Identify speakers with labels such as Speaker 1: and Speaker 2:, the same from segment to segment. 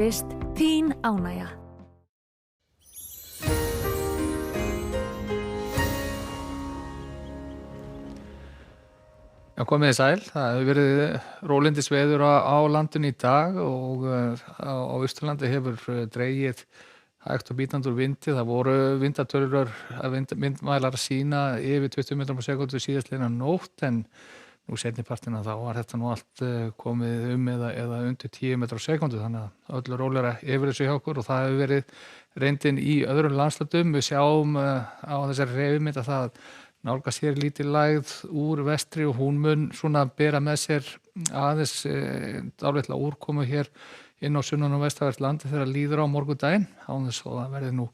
Speaker 1: Vist þín ánægja.
Speaker 2: Já, komið þið sæl. Það hefur verið rólindisveður á landinu í dag og á Austurlandi hefur dregið hægt og bítandi úr vindi. Það voru vindatölur vindmælar að sýna yfir 20 metrum á sekúndu síðastliðna nótt, en nú seinni partina þá var þetta nú allt komið eða undir 10 metrar á sekúndu, þannig að öllu rólegra yfir þessu hjá okkur, og það hefur verið reyndin í öðrum landshlutum. Við sjáum á þessari hreyfimynd að það nálgast hér lítil lægð úr vestri og hún mun svona bera með sér aðeins dálitla úrkomu hér inn á sunnan og vestanvert landi þegar líður á morgundaginn, án þess að það verði nú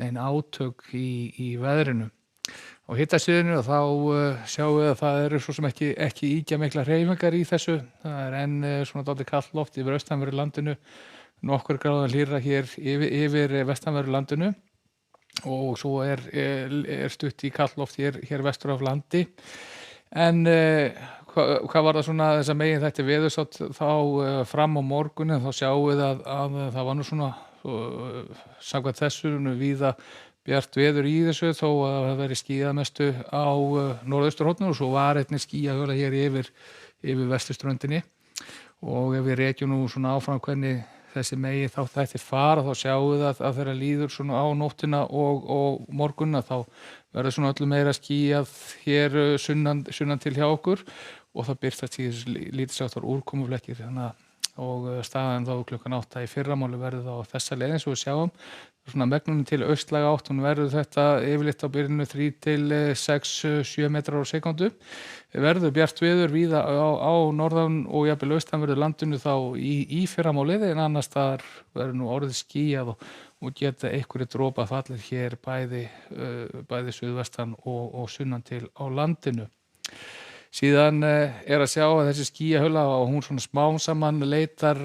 Speaker 2: nein átök í veðrinu. Á hittasviðinu þá sjáum við að það eru svo sem ekki ýkja mikla hreyfingar í þessu. Það er enn svona dálítið kalt loft yfir austanverðu landinu, nokkur gráða hlýrra hér yfir vestanverðu landinu, og svo er stutt í kalt loft hér vestur af landi. En hvað var það svona þess að megin þetta veðursátt þá fram á morgunin, þá sjáum við að það var nú svona samkvæmt þessu víða bjart veður í þessu, þó að það veri skýjað mestu á norðausturhorninu, og svo var einnig skýjahöla hér yfir vesturströndinni. Og ef við rekjum nú svona áfram hvernig þessi megi þá þetta fara, þá sjáum við að þeirra líður svona á nóttina og morgunna, þá verður svona öllu meira skýjað hér sunnan til hjá okkur, og það birtast í þessu lítilsháttar úrkomuflekkir. Og staðan þá klukkan 8 í fyrramáli verður þá þessa leið eins og við sjáum. Svona megnunum til austlæga átt, hún verður þetta yfirleitt á byrjunu 3 til 6-7 metrar á sekúndu. Verður bjart veður víða á norðan og jafnvel austanverðu landinu þá í fyrramálið, en annars staðar verður nú orðið skýjað og geta einhverju dropa fallir hér bæði suðvestan og sunnan til á landinu. Síðan að sjá að þessi skýjahöla og hún svona smám saman leitar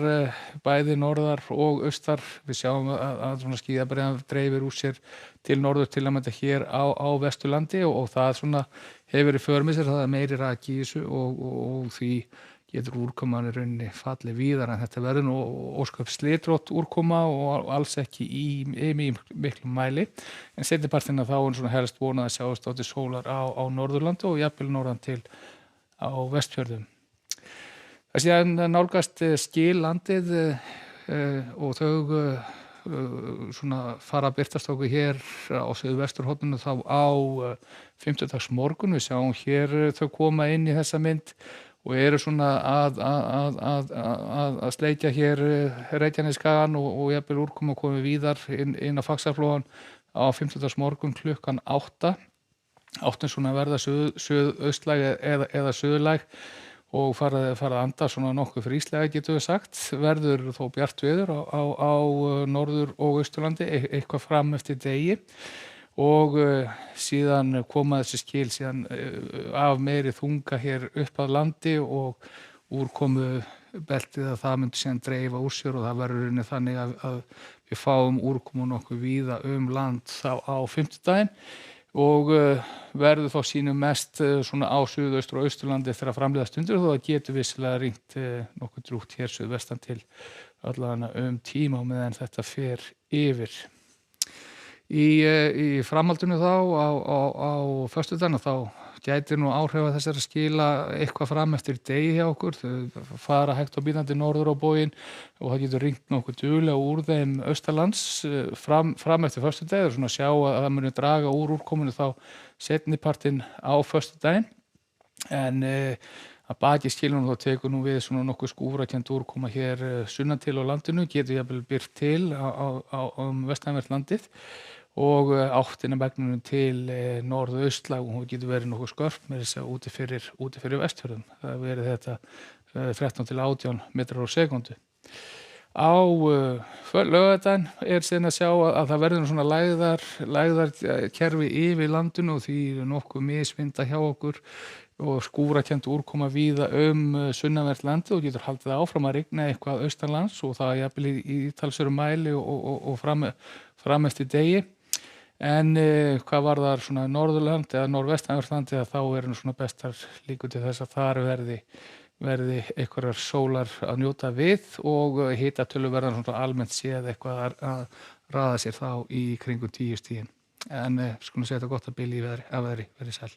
Speaker 2: bæði norðar og austar. Við sjáum að svona skýjabreiðan dreifir úr sér til norður til að mynda hér á Vesturlandi, og það svona hefur í för með sér, það er meiri raki í þessu, og því getur úrkoman í rauninni fallið víðar, en þetta verður nú ósköp slitrótt úrkoma og alls ekki í miklum mæli. En seinni partina þá er svona helst vonað að sjást á til sólar á Norðurlandi og jafnvel norðan til á Vestfjörðum. Það síðan nálgast skil landið og þau svona fara að birtast okkur hér á suðvesturhorninu þá á fimmtudagsmorgun. Við sjáum hér þau koma inn í þessa mynd og eru svona að sleikja hér Reykjanesskagann og jafnvel úrkoma komið víðar inn á Faxaflóann á fimmtudagsmorgun klukkan 8. Áttin svona verða suðaustlæg eða suðlæg og fara að anda svona nokkuð fríslega, getum við sagt. Verður þó bjart veður á norður og austurlandi eitthvað fram eftir degi, og síðan koma þessi skil síðan af meiri þunga hér upp að landi, og úrkomu beltið að það myndi síðan dreifa úr sér, og það verður þannig að við fáum úrkomu nokkuð víða land þá á fimmtudaginn, og verður þá sínum mest svona á suðaustur og austurlandi eftir að framleiða stundir, þó að getur vissilega ringt nokkuð drúgt hér suðvestan til allavega tíma og meðan þetta fer yfir. Í framhaldinu þá á föstudaginn þá gætir nú áhrif að þessari skila eitthvað fram eftir degi hjá okkur. Þau fara hægt og bítandi norður á bóginn og það getur ringt nokkuð duglega úr þeim austalands fram eftir föstudaginn. Það er svona að sjá að það muni draga úr úrkomunu þá seinnipartinn á föstudaginn, en að baki skilunum þá tekur nú við svona nokkuð skúrakennd úrkoma hér sunnan til á landinu, getur jafnvel byrt til á vestanvert landið, og áttina megnunum til norðaustlæg, og hún getur verið nokkuð skörp með þess að úti fyrir Vestfjörðum. Það hefur verið þetta 13 til 18 metrar á sekúndu. Á laugardaginn síðan að sjá að það verður svona lægðarkerfi yfir landinu, og því nokkuð misvinda hjá okkur og skúrakennd úrkoma víða sunnanvert landið, og getur haldið áfram að rigna eitthvað austanlands, og það jafnvel í talsverðum mæli og fram eftir degi. En hvað varðar svona Norðurland eða norðvestanvert landið, þá eru svona bestar líkur til þess að þar verði einhverjar sólar að njóta við og hitatölu verða svona almennt séð eitthvað að raða sér þá í kringum 10 stigin. En skulum segja þetta gott að bili í veðri, að veðri, verið sæl.